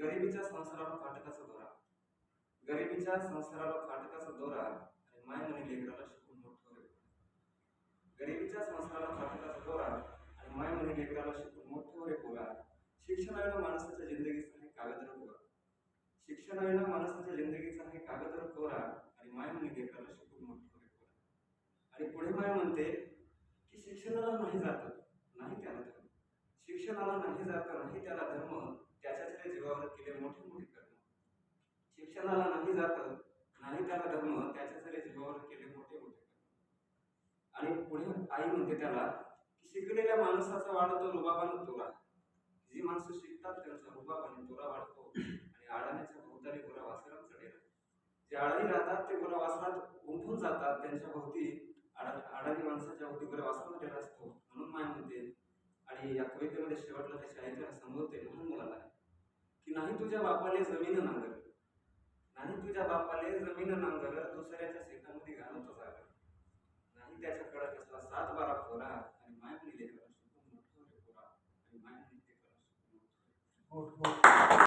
गरिबीच्या संसाराला फाटकाचा दोरा, गरिबीच्या संसाराला फाटकाचा दोरा आणि माय म्हणे लेकराला शिकून मोठं रे. गरिबीच्या संसाराला फाटकाचा दोरा आणि माय म्हणे लेकराला शिकून मोठं रे पोरा. शिक्षणाविना माणसाच्या जिंदगीचा आहे कागदर कोरा, शिक्षणाविना माणसाच्या जिंदगीचा आहे कागदर कोरा आणि माय म्हणे लेकराला शिकून मोठं रे पोरा. आणि पुढे माय म्हणते की शिक्षणाला नाही जात नाही त्याला धर्म, शिक्षणाला नाही जात नाही त्याला धर्म, त्याच्याच जीवावर केले मोठे मोठे कर्म. शिक्षणाला नाही जात नाही त्याला धर्म, त्याच्याच जीवावर केले मोठे मोठे कर्म. आणि पुढे आई म्हणते त्याला की शिकलेल्या माणसाचा वाढतो रुबाबाने तोरा, जी माणसं शिकतात त्यांचा रुबाब आणि तोरा वाढतो आणि अडाण्याच्या भोवताली गोरा वासरांचा डेरा. जे अडाणी राहतात ते गोरा वासरात उमटून जातात, त्यांच्या भोवती अडाणी माणसाच्या भोवती गोरा वासरांचा डेरा असतो. म्हणून माय म्हणते आणि या कवितेमध्ये शेवटला त्याच्या आईला समजवते लहान मुलाला की नाही तुझ्या बापाले जमीन नांगर, नाही तुझ्या बापाले जमीन नांगर, दुसऱ्याच्या शेतामध्ये घालतो जागर, नाही त्याच्याकडे कसला 7-12 पोरा आणि माय म्हणे लेकराला शिकून मोठं रे पोरा आणि माय म्हणे लेकराला शिकून मोठं रे.